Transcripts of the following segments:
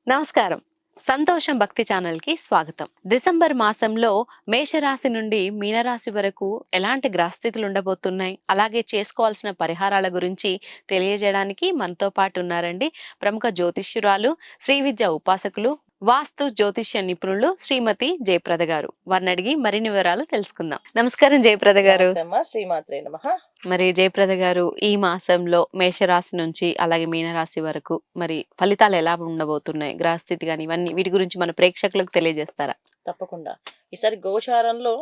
నమస్కారం. సంతోషం భక్తి ఛానల్‌కి స్వాగతం. డిసెంబర్ మాసంలో మేషరాశి నుండి మీనరాశి వరకు ఎలాంటి గ్రహస్థితులు ఉండబోతున్నాయి, అలాగే చేసుకోవాల్సిన పరిహారాల గురించి తెలియజేయడానికి మనతో పాటు ఉన్నారండి ప్రముఖ జ్యోతిష్యురాలు, శ్రీ విద్య ఉపాసకులు, వాస్తు జ్యోతిష్య నిపుణులు శ్రీమతి జయప్రద గారు. వారిని అడిగి మరిన్ని వివరాలు తెలుసుకుందాం. నమస్కారం జయప్రద గారు. నమస్తే అమ్మా, శ్రీమాత్రే నమః. మరి జయప్రద గారు, ఈ మాసంలో మేషరాశి నుంచి అలాగే మీనరాశి వరకు మరి ఫలితాలు ఎలా ఉండబోతున్నాయి, గ్రహస్థితి కానీ ఇవన్నీ వీటి గురించి మన ప్రేక్షకులకు తెలియజేస్తారా? తప్పకుండా. ఈసారి గోచారంలో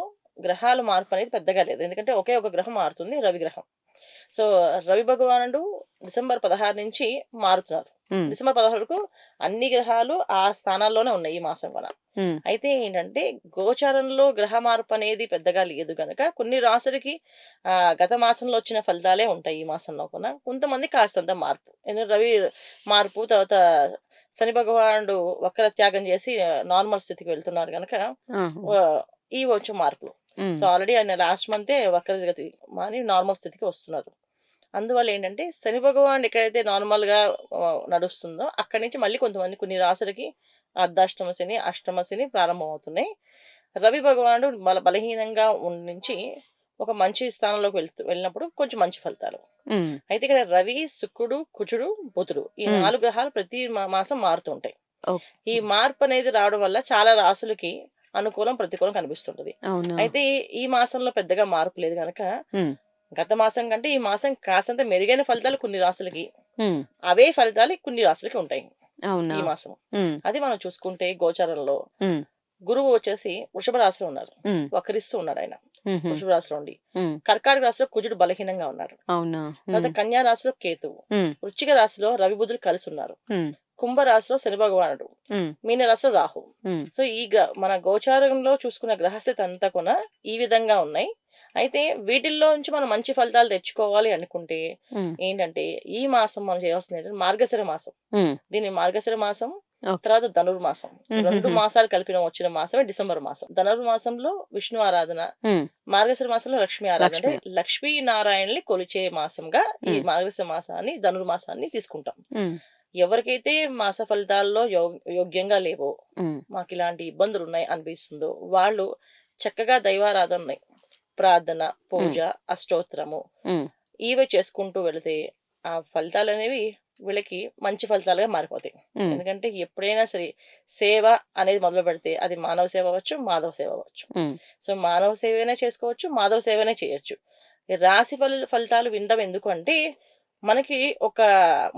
గ్రహాల మార్పు అనేది పెద్దగా లేదు. ఎందుకంటే ఒకే ఒక గ్రహం మారుతుంది, రవి గ్రహం. సో రవి భగవానుడు డిసెంబర్ 16 నుంచి మారుతున్నారు. ఉమ్, డిసెంబర్ 16 వరకు అన్ని గ్రహాలు ఆ స్థానాల్లోనే ఉన్నాయి ఈ మాసం వల్ల. ఉమ్, అయితే ఏంటంటే గోచారంలో గ్రహ మార్పు అనేది పెద్దగా లేదు గనక కొన్ని రాసులకి గత మాసంలో వచ్చిన ఫలితాలే ఉంటాయి ఈ మాసంలో కూడా. కొంతమంది కాస్తంత మార్పు, ఎందుకంటే రవి మార్పు తర్వాత శని భగవానుడు వక్ర త్యాగం చేసి నార్మల్ స్థితికి వెళ్తున్నారు గనక ఆహా, ఈ కొంచెం మార్పులు. ఉమ్, సో ఆల్రెడీ ఆయన లాస్ట్ మంతే వక్రగతి మాని నార్మల్ స్థితికి వస్తున్నారు. అందువల్ల ఏంటంటే శని భగవానుడు ఎక్కడైతే నార్మల్గా నడుస్తుందో అక్కడి నుంచి మళ్ళీ కొంతమంది కొన్ని రాసులకి అర్ధాష్టమ శని, అష్టమ శని ప్రారంభం అవుతున్నాయి. రవి భగవానుడు బలహీనంగా నుంచి ఒక మంచి స్థానంలోకి వెళ్ళినప్పుడు కొంచెం మంచి ఫలితాలు. ఉమ్, అయితే ఇక్కడ రవి, శుక్రుడు, కుజుడు, బుధుడు ఈ ఉమ్, 4 గ్రహాలు ప్రతి మాసం మారుతుంటాయి. ఓకే, ఈ మార్పు అనేది రావడం వల్ల చాలా రాసులకి అనుకూలం, ప్రతికూలం కనిపిస్తుంటది. అవునా, అయితే ఈ మాసంలో పెద్దగా మార్పు లేదు గనక ఉమ్, గత మాసం కంటే ఈ మాసం కాసంత మెరుగైన ఫలితాలు కొన్ని రాసులకి, ఉమ్, అవే ఫలితాలు కొన్ని రాసులకి ఉంటాయి అవునా, ఈ మాసం. ఉమ్, అది మనం చూసుకుంటే గోచారంలో ఉమ్, గురువు వచ్చేసి వృషభ రాశిలో ఉన్నారు, ఉమ్, వక్రిస్తూ ఉన్నాడు ఆయన. ఉమ్హు, వృషభ రాశిలో ఉండి ఉమ్, కర్కాటక రాశిలో కుజుడు బలహీనంగా ఉన్నారు. అవునా, తర్వాత ఉమ్, కన్యా రాశిలో కేతువు, ఉమ్, వృశ్చిక రాశిలో రవి బుధులు కలిసి ఉన్నారు. ఉమ్, కుంభ రాశిలో శని భగవానుడు, ఉమ్, మీన రాశిలో రాహు. ఉమ్, సో ఈ మన గోచారంలో చూసుకున్న గ్రహస్థితి అంతా కూడా ఈ విధంగా ఉన్నాయి. అయితే వీటిల్లో నుంచి మనం మంచి ఫలితాలు తెచ్చుకోవాలి అనుకుంటే ఉమ్, ఏంటంటే ఈ మాసం మనం చేయాల్సింది ఏంటంటే మార్గశిర మాసం. ఉమ్, దీన్ని మార్గశిర మాసం, ఓకే, తర్వాత ధనుర్మాసం, రెండు ఉమ్హుహు, మాసాలు కలిపిన వచ్చిన మాసమే డిసెంబర్ మాసం. ధనుర్మాసంలో విష్ణు ఆరాధన, ఉమ్, మార్గశిర మాసంలో లక్ష్మీ ఆరాధన, అంటే లక్ష్మి, లక్ష్మీ నారాయణని కొలిచే మాసంగా ఈ ఉమ్, మార్గశిర మాసాన్ని ధనుర్మాసాన్ని తీసుకుంటాం. ఉమ్, ఎవరికైతే మాస ఫలితాల్లో యోగ్యంగా లేవో, ఉమ్, మాకు ఇలాంటి ఇబ్బందులు ఉన్నాయి అనిపిస్తుందో వాళ్ళు చక్కగా దైవారాధన ఉన్నాయి, ప్రార్థన, పూజ, ఉమ్, అష్టోత్తరము ఉమ్, ఇవి చేసుకుంటూ వెళితే ఆ ఫలితాలు అనేవి వీళ్ళకి మంచి ఫలితాలుగా మారిపోతాయి. ఉమ్, ఎందుకంటే ఎప్పుడైనా సరే సేవ అనేది మొదలు పెడితే అది మానవ సేవ అవ్వచ్చు, మాధవ సేవ అవ్వచ్చు. ఉమ్, సో మానవ సేవనే చేసుకోవచ్చు, మాధవ సేవనే చేయొచ్చు. ఈ రాశి ఫలితాలు వినడం ఎందుకు అంటే మనకి ఒక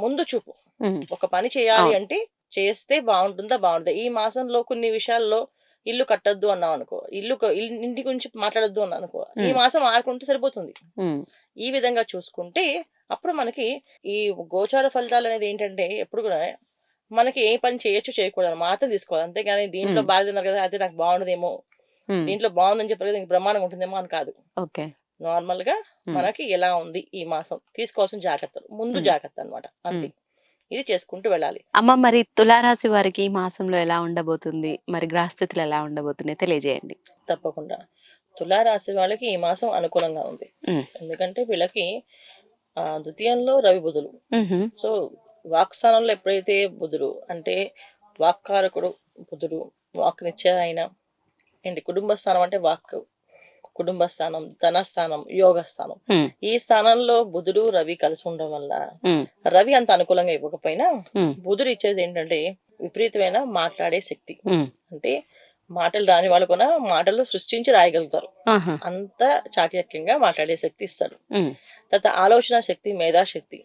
ముందు చూపు. ఉమ్, ఒక పని చేయాలి అవును, అంటే చేస్తే బాగుంటుందా బాగుంటుందా. ఈ మాసంలో కొన్ని విషయాల్లో ఇల్లు కట్టొద్దు అన్నాం అనుకో, ఇంటి గురించి మాట్లాడొద్దు అన్నా అనుకో, ఈ ఉమ్, మాసం ఆడుకుంటే సరిపోతుంది. ఉమ్, ఈ విధంగా చూసుకుంటే అప్పుడు మనకి ఈ గోచార ఫలితాలు అనేది ఏంటంటే ఎప్పుడు కూడా మనకి ఏ పని చేయొచ్చు చేయకూడదు మాత్రం తీసుకోవాలి. అంతేగాని దీంట్లో ఉమ్, బాగా తిన్నారు కదా అయితే నాకు బాగుండదేమో, ఉమ్, దీంట్లో బాగుందని చెప్పారు కదా ఇంక బ్రహ్మాండంగా ఉంటుందేమో అని కాదు. ఓకే, నార్మల్ గా ఉమ్, మనకి ఎలా ఉంది ఈ మాసం, తీసుకోవాల్సిన జాగ్రత్తలు ముందు ఉమ్, జాగ్రత్త అన్నమాట, అంతే. ఉమ్. ఇది చేసుకుంటూ వెళ్ళాలి. అమ్మ, మరి తులారాశి వారికి ఈ మాసంలో ఎలా ఉండబోతుంది, మరి గ్రహస్థితులు ఎలా ఉండబోతున్నాయి తెలియజేయండి. తప్పకుండా తులారాశి వాళ్ళకి ఈ మాసం అనుకూలంగా ఉంది. ఉమ్, ఎందుకంటే వీళ్ళకి ద్వితీయంలో రవి బుధులు. ఉమ్హు, సో వాక్ స్థానంలో ఎప్పుడైతే బుధుడు అంటే వాక్కారకుడు బుధుడు, వాక్నిచ్చే ఆయన ఏంటి, కుటుంబ స్థానం అంటే వాక్, కుటుంబ స్థానం, ధనస్థానం, యోగ స్థానం. ఉమ్, ఈ స్థానంలో బుధుడు రవి కలిసి ఉండడం వల్ల ఉమ్, రవి అంత అనుకూలంగా ఇవ్వకపోయినా ఉమ్, బుధుడు ఇచ్చేది ఏంటంటే విపరీతమైన మాట్లాడే శక్తి. ఉమ్, అంటే మాటలు రాని వాళ్ళు కూడా మాటలు సృష్టించి రాయగలుగుతారు, ఆహా, అంత చాకచక్యంగా మాట్లాడే శక్తి ఇస్తాడు. ఉమ్, తర్వాత ఆలోచన శక్తి, మేధాశక్తి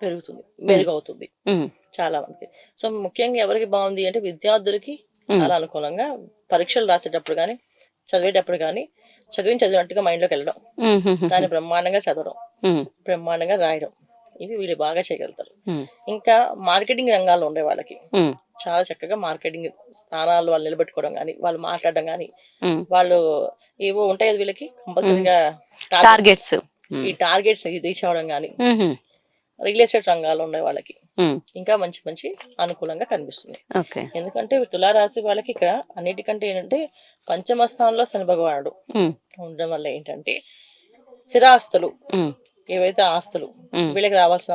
పెరుగుతుంది, ఉమ్, మెరుగవుతుంది ఉమ్, చాలా మందికి. సో ముఖ్యంగా ఎవరికి బాగుంది అంటే విద్యార్థులకి ఉమ్, చాలా అనుకూలంగా, పరీక్షలు రాసేటప్పుడు కానీ చదివేటప్పుడు కానీ చదివినట్టుగా మైండ్లోకి వెళ్ళడం, ఉమ్హుహుహు, దాన్ని బ్రహ్మాండంగా చదవడం, ఉమ్, బ్రహ్మాండంగా రాయడం, ఇవి వీళ్ళు బాగా చేయగలుగుతారు. ఉమ్, ఇంకా మార్కెటింగ్ రంగాల్లో ఉండే వాళ్ళకి ఉమ్, చాలా చక్కగా మార్కెటింగ్ స్థానాలు వాళ్ళు నిలబెట్టుకోవడం కానీ, వాళ్ళు మాట్లాడడం కానీ, ఉమ్, వాళ్ళు ఏవో ఉంటాయి కదా వీళ్ళకి ఉమ్, కంపల్సరీగా టార్గెట్స్, ఈ టార్గెట్స్ రీచ్ అవ్వడం కానీ, ఉమ్హు, రియల్ ఎస్టేట్ రంగాల్లో ఉండే వాళ్ళకి ఉమ్, ఇంకా మంచి మంచి అనుకూలంగా కనిపిస్తుంది. ఓకే, ఎందుకంటే తులారాశి వాళ్ళకి ఇక్కడ అన్నిటికంటే ఏంటంటే పంచమ స్థానంలో శని భగవానుడు ఉమ్, ఉండడం వల్ల ఏంటంటే స్థిరాస్తులు, ఉమ్, ఏవైతే ఆస్తులు ఉమ్, వీళ్ళకి రావాల్సిన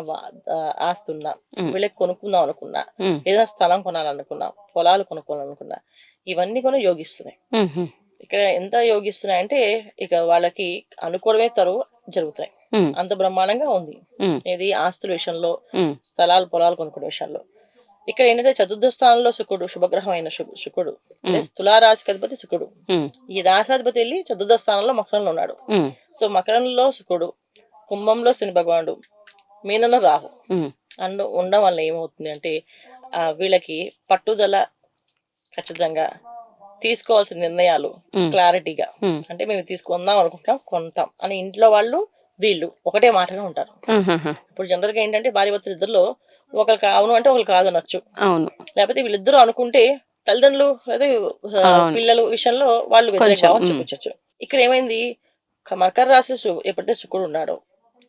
ఆస్తి ఉన్నా, ఉమ్, వీళ్ళకి కొనుక్కుందాం అనుకున్నా, ఉమ్, ఏదైనా స్థలం కొనాలనుకున్నా, పొలాలు కొనుక్కోవాలనుకున్నా, ఇవన్నీ కూడా యోగిస్తున్నాయి. ఉమ్, ఉమ్, ఇక్కడ ఎంత యోగిస్తున్నాయంటే ఇక వాళ్ళకి అనుకోవడమే తరువు జరుగుతాయి. ఉమ్, అంత బ్రహ్మాండంగా ఉంది. ఉమ్, ఇది ఆస్తుల విషయంలో, ఉమ్, స్థలాలు పొలాలు కొనుక్కునే విషయంలో. ఇక్కడ ఏంటంటే చతుర్థ స్థానంలో శుక్రుడు, శుభగ్రహం అయిన శుక్రుడు అంటే ఉమ్, తులారాశికి అధిపతి శుక్రుడు. ఉమ్, ఈ రాశాధిపతి వెళ్ళి చతుర్థ స్థానంలో మకరంలో ఉన్నాడు. ఉమ్, సో మకరంలో శుక్రుడు, కుంభంలో శని భగవానుడు, మీనంలో రాహు ఉమ్, ఉండడం వల్ల ఏమవుతుంది అంటే వీళ్ళకి పట్టుదల, ఖచ్చితంగా తీసుకోవాల్సిన నిర్ణయాలు ఉమ్, క్లారిటీగా, ఉమ్, అంటే మేము తీసుకుందాం అనుకుంటాం కొంటాం అని ఇంట్లో వాళ్ళు వీళ్ళు ఒకటే మాటగా ఉంటారు. ఉమ్, ఉమ్, ఇప్పుడు జనరల్గా ఏంటంటే భార్యాభర్తలు ఇద్దరిలో ఒకరికి అవును అంటే ఒకరికి కాదు అనొచ్చు, అవును, లేకపోతే వీళ్ళిద్దరూ అనుకుంటే తల్లిదండ్రులు అదే అవును, పిల్లలు విషయంలో వాళ్ళు వ్యతిరేక కొంచెం, భావం ఉమ్, చూపించవచ్చు. ఇక్కడ ఏమైంది, మకర రాశిలో ఎప్పుడైతే శుక్రుడు ఉన్నాడో,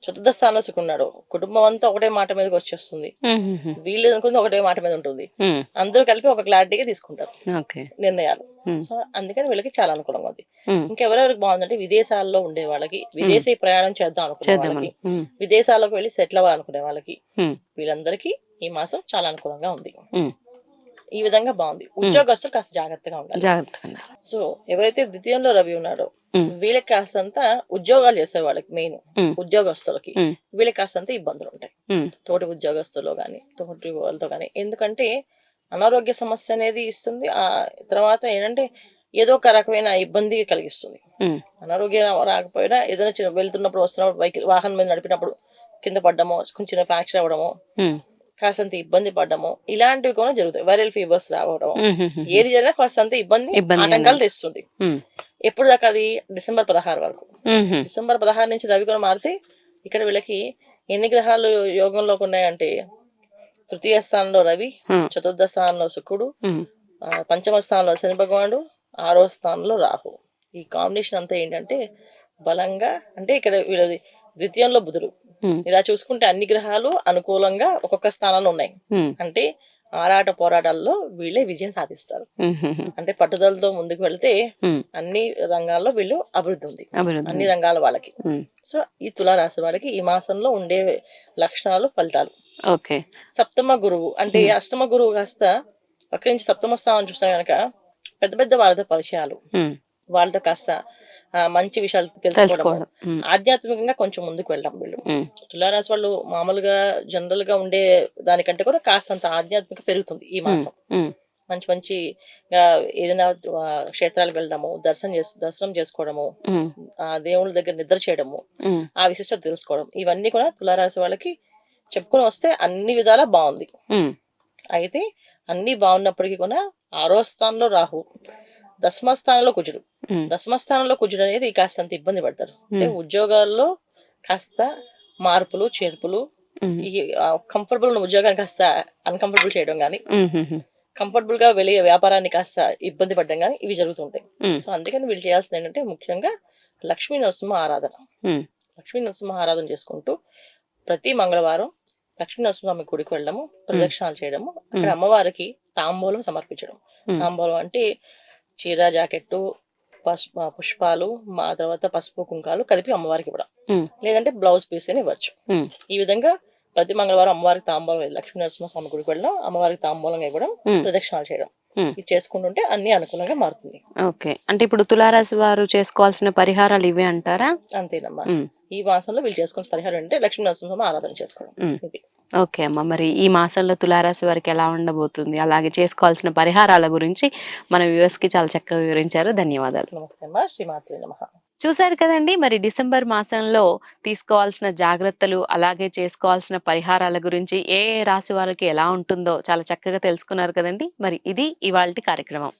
చతుర్థ స్థానంలో శుక్రుడు ఉన్నాడో, కుటుంబం అంతా ఒకటే మాట మీదకి వచ్చేస్తుంది. ఉమ్, ఉమ్, ఉమ్, వీళ్ళు అనుకుంది ఒకటే మాట మీద ఉంటుంది. ఉమ్, అందరూ కలిపి ఒక క్లారిటీగా తీసుకుంటారు ఓకే, నిర్ణయాలు. ఉమ్, సో అందుకని వీళ్ళకి చాలా అనుకూలంగా ఉంది. ఉమ్, ఇంకెవరెవరికి బాగుందంటే విదేశాల్లో ఉండే వాళ్ళకి, ఉమ్, విదేశీ ప్రయాణం చేద్దాం అనుకునే వాళ్ళకి, చేద్దామని, ఉమ్, విదేశాలకు వెళ్ళి సెటిల్ అవ్వాలనుకునే వాళ్ళకి, ఉమ్, వీళ్ళందరికీ ఈ మాసం చాలా అనుకూలంగా ఉంది. ఉమ్, ఈ విధంగా బాగుంది. ఉమ్, ఉద్యోగస్తులు కాస్త జాగ్రత్తగా ఉండాలి. జాగ్రత్తగా ఉండాలి. సో ఎవరైతే ద్వితీయంలో రవి ఉన్నాడో ఉమ్, వీళ్ళకి కాస్తంత ఉద్యోగాలు చేసే వాళ్ళకి, మెయిన్ ఉమ్, ఉద్యోగస్తులకి ఉమ్, వీళ్ళకి కాస్తంత ఇబ్బందులు ఉంటాయి, ఉమ్, తోటి ఉద్యోగస్తులు కానీ తోటి వాళ్ళతో కానీ. ఎందుకంటే అనారోగ్య సమస్య అనేది ఇస్తుంది. ఆ తర్వాత ఏంటంటే ఏదో ఒక రకమైన ఇబ్బంది కలిగిస్తుంది. ఉమ్, అనారోగ్యం రాకపోయినా ఏదైనా వెళ్తున్నప్పుడు వస్తున్నప్పుడు వాహనం మీద నడిపినప్పుడు కింద పడ్డమో, కొంచెం ఫ్రాక్చర్ అవ్వడమో, ఉమ్, కాస్తంత ఇబ్బంది పడ్డము, ఇలాంటివి కూడా జరుగుతాయి. వైరల్ ఫీవర్స్ రావడం, ఉమ్, ఉమ్, ఉమ్, ఏది జరిగినా కాస్తంత ఇబ్బంది, ఇబ్బందిగానే ఆటంకాలు ఉంది. తెస్తుంది. ఉమ్, ఎప్పుడు దాకా అది డిసెంబర్ 16 వరకు. ఉమ్, ఉమ్, డిసెంబర్ 16 నుంచి రవి కూడా మారితే ఇక్కడ వీళ్ళకి ఎన్ని గ్రహాలు యోగంలోకి ఉన్నాయంటే, తృతీయ స్థానంలో రవి, ఉమ్, చతుర్థ స్థానంలో శుక్రుడు, ఉమ్, పంచమ స్థానంలో శని భగవానుడు, 6వ స్థానంలో రాహు. ఈ కాంబినేషన్ అంతా ఏంటంటే బలంగా, అంటే ఇక్కడ వీళ్ళది ద్వితీయంలో బుధుడు. ఉమ్, ఇలా చూసుకుంటే అన్ని గ్రహాలు అనుకూలంగా ఒక్కొక్క స్థానంలో ఉన్నాయి. ఉమ్, అంటే ఆరాట పోరాటాల్లో వీళ్ళే విజయం సాధిస్తారు. ఉమ్, ఉమ్, అంటే పట్టుదలతో ముందుకు వెళ్తే ఉమ్, అన్ని రంగాల్లో వీళ్ళు అభివృద్ధి ఉంది, అభివృద్ధి అన్ని ఉంది. రంగాల వాళ్ళకి. ఉమ్, సో ఈ తులారాశి వాళ్ళకి ఈ మాసంలో ఉండే లక్షణాలు, ఫలితాలు. ఓకే, సప్తమ గురువు అంటే ఉమ్, అష్టమ గురువు కాస్త అక్కడి నుంచి సప్తమ స్థానం చూస్తే కనుక పెద్ద పెద్ద వాళ్ళతో పరిచయాలు, ఉమ్, వాళ్ళతో కాస్త మంచి విషయాలు తెలుసుకోవడము, తెలుసుకోవడం, ఉమ్, ఆధ్యాత్మికంగా కొంచెం ముందుకు వెళ్ళడం. వీళ్ళు ఉమ్, తులారాశి వాళ్ళు మామూలుగా జనరల్ గా ఉండే దానికంటే కూడా కాస్తంత ఆధ్యాత్మిక పెరుగుతుంది ఈ ఉమ్, మాసం. ఉమ్, మంచి మంచి ఏదైనా క్షేత్రాలకు వెళ్ళడము, దర్శనం చేసుకోవడము, ఉమ్, ఆ దేవుళ్ళ దగ్గర నిద్ర చేయడము, ఉమ్, ఆ విశిష్టత తెలుసుకోవడం, ఇవన్నీ కూడా తులారాశి వాళ్ళకి చెప్పుకొని వస్తే అన్ని విధాలా బాగుంది. ఉమ్, అయితే అన్ని బాగున్నప్పటికీ కూడా 6వ స్థానంలో రాహు, దశమ స్థానంలో కుజుడు. ఉమ్, దశమ స్థానంలో కుజుడు అనేది కాస్తంత ఇబ్బంది పడతారు. అంటే ఉమ్, ఉద్యోగాల్లో కాస్త మార్పులు చేర్పులు, ఉమ్, ఈ కంఫర్టబుల్ ఉన్న ఉద్యోగాన్ని కాస్త అన్కంఫర్టబుల్ చేయడం కానీ, ఉమ్, ఉమ్, కంఫర్టబుల్ గా వెళ్ళే వ్యాపారాన్ని కాస్త ఇబ్బంది పడడం కానీ, ఇవి జరుగుతుంటాయి. ఉమ్, సో అందుకని వీళ్ళు చేయాల్సింది ఏంటంటే ముఖ్యంగా లక్ష్మీ నరసింహ ఆరాధన. ఉమ్, లక్ష్మీ నరసింహ ఆరాధన చేసుకుంటూ ప్రతి మంగళవారం లక్ష్మీ నరసింహస్వామి గుడికి వెళ్ళడము, ప్రదక్షిణాలు చేయడము, అక్కడ అమ్మవారికి తాంబూలం సమర్పించడం. ఉమ్, తాంబూలం అంటే చీర, జాకెట్టు, పుష్పాలు, మా తర్వాత పసుపు కుంకాలు కలిపి అమ్మవారికి ఇవ్వడం, ఉమ్, లేదంటే బ్లౌజ్ పీస్ అని ఇవ్వచ్చు. ఉమ్, ఈ విధంగా ప్రతి మంగళవారం అమ్మవారికి తాంబూలం, లక్ష్మీ నరసింహస్వామి గుడికి వెళ్ళడం, అమ్మవారికి తాంబూలంగా ఇవ్వడం, ఉమ్, ప్రదక్షిణాలు చేయడం, ఉమ్, ఇది చేసుకుంటుంటే అన్ని అనుకూలంగా మారుతుంది. ఓకే. అంటే ఇప్పుడు తులారాశి వారు చేసుకోవాల్సిన పరిహారాలు ఇవే అంటారా? అంతేనమ్మా. ఉమ్, ఈ మాసంలో వీళ్ళు చేసుకున్న పరిహారం అంటే లక్ష్మీ నరసింహస్వామి ఆరాధన చేసుకోవడం. ఉమ్, ఇది ఓకే అమ్మ. మరి ఈ మాసంలో తులారాశి వారికి ఎలా ఉండబోతుంది, అలాగే చేసుకోవాల్సిన పరిహారాల గురించి మన వ్యూవర్స్ కి చాలా చక్కగా వివరించారు. ధన్యవాదాలు. నమస్తే అమ్మా. శ్రీమాత్రే నమః. చూశారు కదండి, మరి డిసెంబర్ మాసంలో తీసుకోవాల్సిన జాగ్రత్తలు, అలాగే చేసుకోవాల్సిన పరిహారాల గురించి ఏ ఏ రాశి వారికి ఎలా ఉంటుందో చాలా చక్కగా తెలుసుకున్నారు కదండి. మరి ఇది ఇవాల్టి కార్యక్రమం.